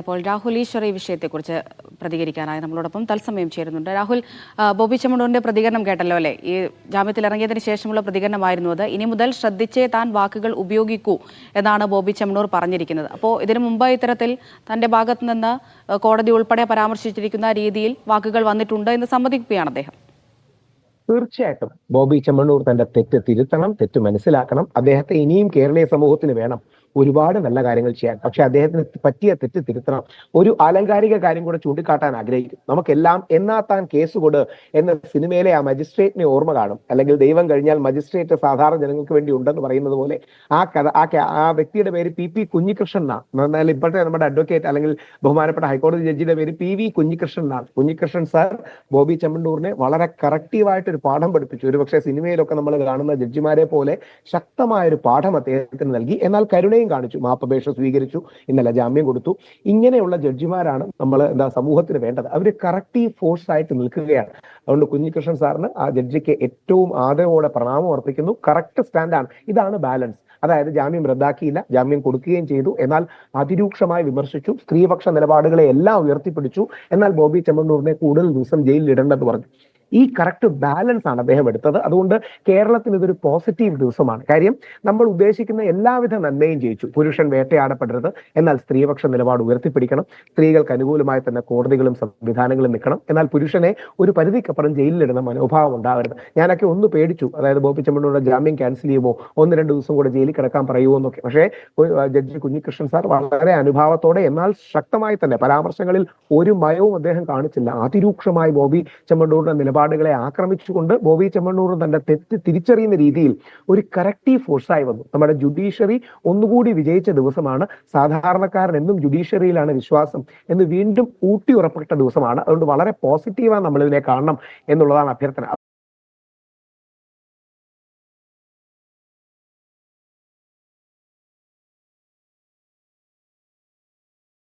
അപ്പോൾ രാഹുൽ ഈശ്വർ ഈ വിഷയത്തെക്കുറിച്ച് പ്രതികരിക്കാനായി നമ്മളോടൊപ്പം തത്സമയം ചേരുന്നുണ്ട്. രാഹുൽ, ബോബി ചെമ്മണ്ണൂരിന്റെ പ്രതികരണം കേട്ടല്ലോ അല്ലേ? ഈ ജാമ്യത്തിൽ ഇറങ്ങിയതിന് ശേഷമുള്ള പ്രതികരണമായിരുന്നു അത്. ഇനി മുതൽ ശ്രദ്ധിച്ചേ താൻ വാക്കുകൾ ഉപയോഗിക്കൂ എന്നാണ് ബോബി ചെമ്മണ്ണൂർ പറഞ്ഞിരിക്കുന്നത്. അപ്പോൾ ഇതിനു മുമ്പ് ഇത്തരത്തിൽ തന്റെ ഭാഗത്തു നിന്ന് കോടതി ഉൾപ്പെടെ പരാമർശിച്ചിരിക്കുന്ന രീതിയിൽ വാക്കുകൾ വന്നിട്ടുണ്ട് എന്ന് സമ്മതിക്കുകയാണ് അദ്ദേഹം. തീർച്ചയായിട്ടും ബോബി ചെമ്മണ്ണൂർ തന്റെ തെറ്റ് തിരുത്തണം, തെറ്റ് മനസ്സിലാക്കണം. അദ്ദേഹത്തെ ഇനിയും കേരളീയ സമൂഹത്തിന് വേണം ഒരുപാട് നല്ല കാര്യങ്ങൾ ചെയ്യാൻ. പക്ഷെ അദ്ദേഹത്തിന് പറ്റിയ തെറ്റ് തിരുത്തണം. ഒരു ആലങ്കാരിക കാര്യം കൂടെ ചൂണ്ടിക്കാട്ടാൻ ആഗ്രഹിക്കും. നമുക്കെല്ലാം എന്നാ താൻ കേസ് കൊട് എന്ന സിനിമയിലെ ആ മജിസ്ട്രേറ്റിനെ ഓർമ്മ കാണും. അല്ലെങ്കിൽ ദൈവം കഴിഞ്ഞാൽ മജിസ്ട്രേറ്റ് സാധാരണ ജനങ്ങൾക്ക് വേണ്ടി ഉണ്ടെന്ന് പറയുന്നത് പോലെ ആ കഥ ആ വ്യക്തിയുടെ പേര് പി കുഞ്ഞികൃഷ്ണൻ എന്നാണ്. എന്നാൽ ഇപ്പോഴത്തെ നമ്മുടെ അഡ്വക്കേറ്റ് അല്ലെങ്കിൽ ബഹുമാനപ്പെട്ട ഹൈക്കോടതി ജഡ്ജിയുടെ പേര് പി കുഞ്ഞികൃഷ്ണൻ എന്നാണ്. കുഞ്ഞികൃഷ്ണൻ സാർ ബോബി ചെമ്മണ്ണൂരിനെ വളരെ കറക്റ്റീവായിട്ട് ഒരു പാഠം പഠിപ്പിച്ചു. ഒരുപക്ഷെ സിനിമയിലൊക്കെ നമ്മൾ കാണുന്ന ജഡ്ജിമാരെ പോലെ ശക്തമായ ഒരു പാഠം അദ്ദേഹത്തിന് നൽകി. എന്നാൽ കരുണയും കാണിച്ചു, മാപ്പപേക്ഷ സ്വീകരിച്ചു, ഇന്നലെ ജാമ്യം കൊടുത്തു. ഇങ്ങനെയുള്ള ജഡ്ജിമാരാണ് നമ്മൾ സമൂഹത്തിന് വേണ്ടത്. അവർ കറക്റ്റീവ് ഫോഴ്സ് ആയിട്ട് നിൽക്കുകയാണ്. അതുകൊണ്ട് കുഞ്ഞികൃഷ്ണൻ സാറിന്, ആ ജഡ്ജിക്ക് ഏറ്റവും ആദരവോടെ പ്രണാമം അർപ്പിക്കുന്നു. കറക്റ്റ് സ്റ്റാൻഡാണ്. ഇതാണ് ബാലൻസ്. അതായത് ജാമ്യം റദ്ദാക്കിയില്ല, ജാമ്യം കൊടുക്കുകയും ചെയ്തു. എന്നാൽ അതിരൂക്ഷമായി വിമർശിച്ചു, സ്ത്രീപക്ഷ നിലപാടുകളെ എല്ലാം ഉയർത്തിപ്പിടിച്ചു. എന്നാൽ ബോബി ചെമ്മണ്ണൂരിനെ കൂടുതൽ ദിവസം ജയിലിൽ ഇടേണ്ടെന്ന് പറഞ്ഞു. ഈ കറക്റ്റ് ബാലൻസ് ആണ് അദ്ദേഹം എടുത്തത്. അതുകൊണ്ട് കേരളത്തിന് ഇതൊരു പോസിറ്റീവ് ദിവസമാണ്. കാര്യം നമ്മൾ ഉദ്ദേശിക്കുന്ന എല്ലാവിധ നന്മയും ജയിച്ചു. പുരുഷൻ വേട്ടയാടപ്പെടരുത്, എന്നാൽ സ്ത്രീപക്ഷ നിലപാട് ഉയർത്തിപ്പിടിക്കണം. സ്ത്രീകൾക്ക് അനുകൂലമായി തന്നെ കോടതികളും സംവിധാനങ്ങളും നിൽക്കണം. എന്നാൽ പുരുഷനെ ഒരു പരിധിക്കപ്പുറം ജയിലിലിടുന്ന മനോഭാവം ഉണ്ടാകരുത്. ഞാനൊക്കെ ഒന്ന് പേടിച്ചു, അതായത് ബോബി ചെമ്മണ്ണൂരിന്റെ ജാമ്യം ക്യാൻസൽ ചെയ്യുമോ, 1-2 ദിവസം കൂടെ ജയിലിൽ കിടക്കാൻ പറയുമോ എന്നൊക്കെ. പക്ഷേ ജഡ്ജി കുഞ്ഞികൃഷ്ണൻ സാർ വളരെ അനുഭാവത്തോടെ എന്നാൽ ശക്തമായി തന്നെ, പരാമർശങ്ങളിൽ ഒരു മയവും അദ്ദേഹം കാണിച്ചില്ല, അതിരൂക്ഷമായി ബോബി ചെമ്മണ്ണൂരിന്റെ നിലപാടുകളെ ആക്രമിച്ചുകൊണ്ട് ബോബി ചെമ്മണ്ണൂർ തന്റെ തെറ്റ് തിരിച്ചറിയുന്ന രീതിയിൽ ഒരു കറക്റ്റീവ് ഫോഴ്സായി വന്നു. നമ്മുടെ ജുഡീഷ്യറി ഒന്നുകൂടി വിജയിച്ച ദിവസമാണ്. സാധാരണക്കാരൻ എന്നും ജുഡീഷ്യറിയിലാണ് വിശ്വാസം എന്ന് വീണ്ടും ഊട്ടി ഉറപ്പിട്ട ദിവസമാണ്. അതുകൊണ്ട് വളരെ പോസിറ്റീവാണ് നമ്മളിതിനെ കാണണം എന്നുള്ളതാണ് അഭ്യർത്ഥന.